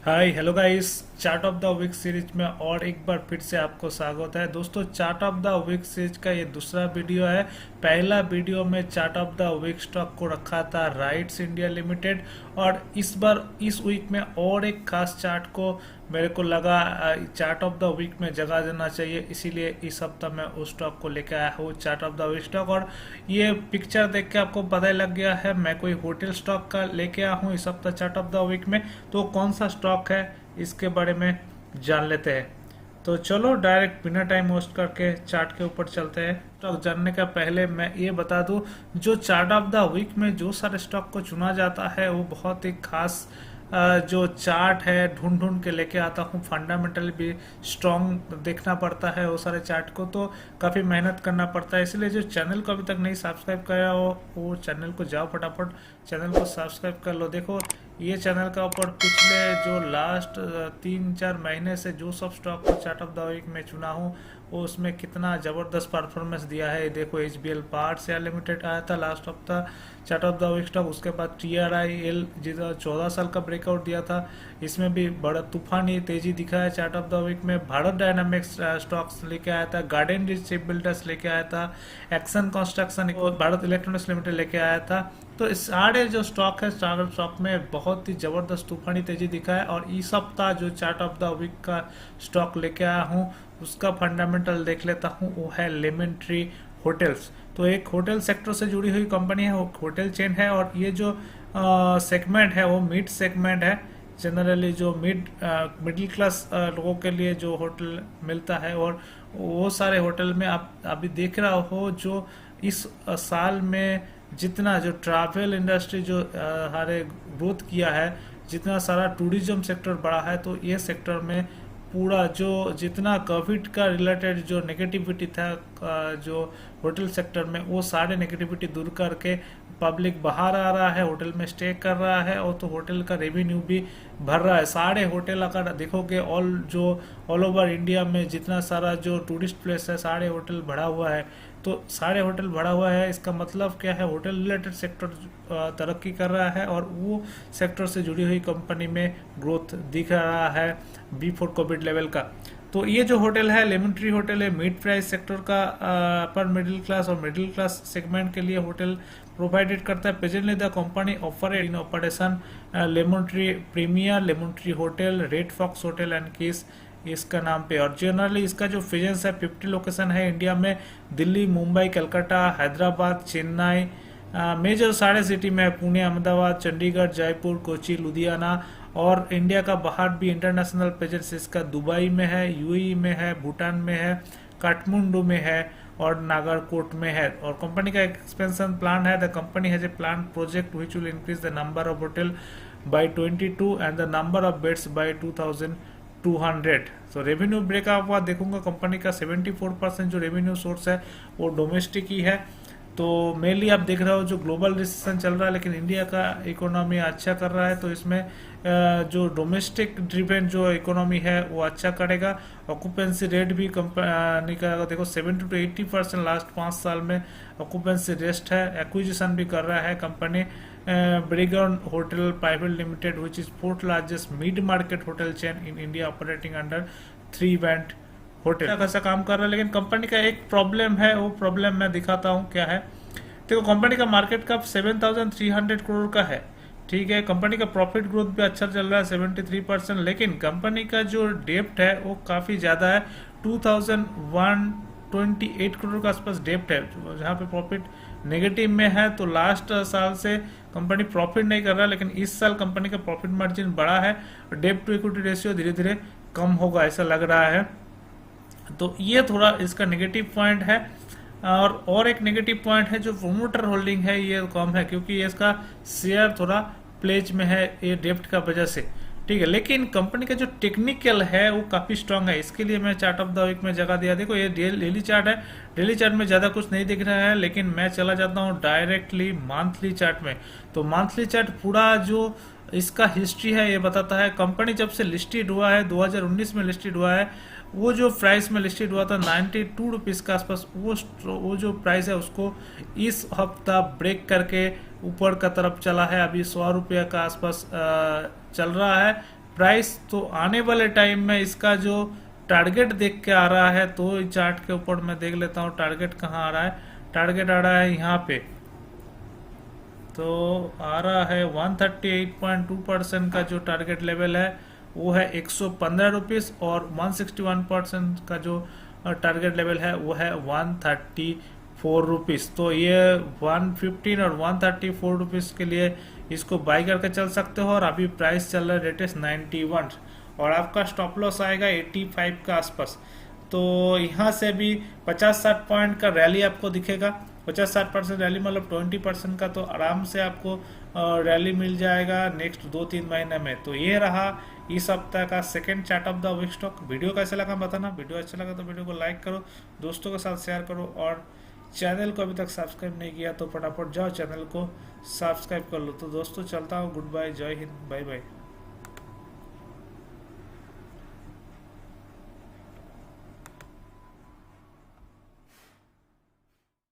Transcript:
Hi hello guys. Chart of the week series में और एक बार फिर से आपको स्वागत है। दोस्तों, chart of the week series का ये दूसरा वीडियो है। पहला वीडियो में chart of the week stock को रखा था राइट्स इंडिया लिमिटेड, और इस बार इस वीक में और एक खास चार्ट को मेरे को लगा चार्ट ऑफ द वीक में जगह देना चाहिए, इसीलिए इस हफ्ता मैं उस स्टॉक को लेकर आया हूँ chart of the week stock. और ये पिक्चर देख के आपको पता ही लग गया है मैं कोई होटल स्टॉक का लेके आया हूँ इस हफ्ता चार्ट ऑफ द वीक में। तो कौन सा स्टॉक है इसके बारे में जान लेते हैं। तो चलो डायरेक्ट बिना टाइम वेस्ट करके चार्ट के ऊपर चलते हैं। स्टॉक जानने का पहले मैं ये बता दूं, जो चार्ट ऑफ द वीक में जो सारे स्टॉक को चुना जाता है वो बहुत ही खास जो चार्ट है ढूंढ ढूंढ के लेके आता हूँ। फंडामेंटल भी स्ट्रॉन्ग देखना पड़ता है वो सारे चार्ट को, तो काफ़ी मेहनत करना पड़ता है। इसलिए जो चैनल को अभी तक नहीं सब्सक्राइब करा हो वो चैनल को जाओ फटाफट चैनल को सब्सक्राइब कर लो। देखो ये चैनल का ऊपर पिछले जो लास्ट 3-4 महीने से जो सब स्टॉक को चार्ट ऑफ द वीक में चुना हूँ वो उसमें कितना ज़बरदस्त परफॉर्मेंस दिया है। देखो HBL पार्ट्स या लिमिटेड आया था लास्ट हफ्ता chart of the week stock. उसके बाद TRIL जिसका 14 साल का ब्रेकआउट दिया था, इसमें भी बड़ा तूफानी तेजी दिखा है चार्ट ऑफ द वीक में। भारत डायनामिक्स स्टॉक्स लेके आया था, गार्डन रिच शिप बिल्डर्स लेके आया था, action construction, Bharat electronics limited लेके आया था। तो इस सारे जो स्टॉक है सारे स्टॉक में बहुत ही जबरदस्त तूफानी तेजी दिखा है। और इस सप्ताह जो चार्ट ऑफ द वीक का स्टॉक लेके आया हूँ उसका फंडामेंटल देख लेता हूँ, वो है लेमन ट्री होटल्स। तो एक होटल सेक्टर से जुड़ी हुई कंपनी है, वो होटल चेन है, और ये जो सेगमेंट है वो मिड सेगमेंट है। जनरली जो मिडिल क्लास लोगों के लिए जो होटल मिलता है, और वो सारे होटल में आप अभी देख रहा हो जो इस साल में जितना जो ट्रैवल इंडस्ट्री जो हमारे ग्रोथ किया है, जितना सारा टूरिज्म सेक्टर बढ़ा है, तो ये सेक्टर में पूरा जो जितना कोविड का रिलेटेड जो नेगेटिविटी था जो होटल सेक्टर में, वो सारे नेगेटिविटी दूर करके पब्लिक बाहर आ रहा है, होटल में स्टे कर रहा है, और तो होटल का रेवेन्यू भी भर रहा है। सारे होटल अगर देखोगे ऑल ओवर इंडिया में जितना सारा जो टूरिस्ट प्लेस है सारे होटल भरा हुआ है। तो सारे होटल भरा हुआ है, इसका मतलब क्या है, होटल रिलेटेड सेक्टर तरक्की कर रहा है, और वो सेक्टर से जुड़ी हुई कंपनी में ग्रोथ दिख रहा है बिफोर कोविड लेवल का। तो ये जो होटल है लेमन ट्री होटल है, मिड प्राइस सेक्टर का अपर मिडिल क्लास और मिडिल क्लास सेगमेंट के लिए होटल प्रोवाइडेड करता है। Presently the company offer in operation Lemon Tree Premier, Lemon Tree hotel, Red Fox hotel and किस इसका नाम पे। और जनरली इसका जो प्रेजेंस है 50 लोकेशन है इंडिया में, दिल्ली, मुंबई, कलकत्ता, हैदराबाद, चेन्नई, मेजर सारे सिटी में, पुणे, अहमदाबाद, चंडीगढ़, जयपुर, कोची, लुधियाना, और इंडिया का बाहर भी इंटरनेशनल प्रेजेंस इसका दुबई में है, यूएई में है, भूटान में है, काठमांडू में है, और नागरकोट में है। और कंपनी का एक्सपेंशन प्लान है, the company has a plan project which will increase the number of hotel by 22 and the number of beds by 2200। तो रेवेन्यू ब्रेकअप हुआ देखूंगा, कंपनी का 74% जो रेवेन्यू सोर्स है वो डोमेस्टिक ही है। तो मेनली आप देख रहे हो जो ग्लोबल रिसेशन चल रहा है, लेकिन इंडिया का इकोनॉमी अच्छा कर रहा है, तो इसमें जो डोमेस्टिक ड्रिवेन जो इकोनॉमी है वो अच्छा करेगा। ऑक्यूपेंसी रेट भी कंपनी का देखो 70 to 80% लास्ट 5 साल में ऑक्यूपेंसी रेस्ट है। एक्विजिशन भी कर रहा है कंपनी ब्रिगन hotel private limited which is 4th largest mid market hotel chain in India operating under 3 brand hotel. कैसा काम कर रहा है, लेकिन कंपनी का एक प्रॉब्लम है, वो प्रॉब्लम मैं दिखाता हूँ क्या है। देखो कंपनी का मार्केट कैप 7,300 करोड़ का है, ठीक है। कंपनी का प्रॉफिट ग्रोथ भी अच्छा चल रहा है 73%, लेकिन कंपनी का जो डेप्ट है वो काफ़ी ज़्यादा है, 2,128 करोड़ का आसपास डेप्ट है, जहाँ पे प्रॉफिट नेगेटिव में है। तो लास्ट साल से कंपनी प्रॉफिट नहीं कर रहा, लेकिन इस साल कंपनी का प्रॉफिट मार्जिन बढ़ा है, और डेप्ट टू इक्विटी रेशियो धीरे धीरे कम होगा ऐसा लग रहा है। तो ये थोड़ा इसका नेगेटिव पॉइंट है। और एक नेगेटिव पॉइंट है जो प्रोमोटर होल्डिंग है ये कम है, क्योंकि इसका शेयर थोड़ा प्लेज में है ये डेप्ट का वजह से, ठीक है। लेकिन कंपनी का जो टेक्निकल है वो काफी स्ट्रांग है, इसके लिए मैं चार्ट ऑफ द वीक में जगह दिया। देखो ये डेली चार्ट है, डेली चार्ट में ज्यादा कुछ नहीं दिख रहा है, लेकिन मैं चला जाता हूँ डायरेक्टली मंथली चार्ट में। तो मंथली चार्ट पूरा जो इसका हिस्ट्री है ये बताता है। कंपनी जब से लिस्टेड हुआ है 2019 में लिस्टेड हुआ है, वो जो प्राइस में लिस्टेड हुआ था 92 रुपीज़ के आसपास, वो जो प्राइस है उसको इस हफ्ता ब्रेक करके ऊपर का तरफ चला है, अभी 100 रुपये का आसपास चल रहा है। प्राइस तो आने वाले टाइम में इसका जो टारगेट देख के आ रहा है, तो चार्ट के ऊपर मैं देख लेता हूँ टारगेट कहाँ आ रहा है। टारगेट आ रहा है यहाँ पे, तो आ रहा है 138.2% का जो टारगेट लेवल है वो है 115 रुपीज़, और 161% का जो टारगेट लेवल है वो है 134 रुपीज़। तो ये 115 और 134 रुपीज़ के लिए इसको बाई करके चल सकते हो। और अभी प्राइस चल रहा है लेटेस्ट 91, और आपका स्टॉप लॉस आएगा 85 के आसपास। तो यहाँ से भी 50-60 पॉइंट का रैली आपको दिखेगा। 50-60% रैली मतलब 20% का तो आराम से आपको रैली मिल जाएगा नेक्स्ट 2-3 महीने में। तो ये रहा इस सप्ताह का second chart of the week stock. Video कैसे लगा बताना, वीडियो अच्छा लगा तो वीडियो को लाइक करो, दोस्तों के साथ शेयर करो, और चैनल को अभी तक सब्सक्राइब नहीं किया तो फटाफट जाओ चैनल को सब्सक्राइब कर लो। तो दोस्तों चलता हूँ, गुड बाय, जय हिंद, बाय बाय।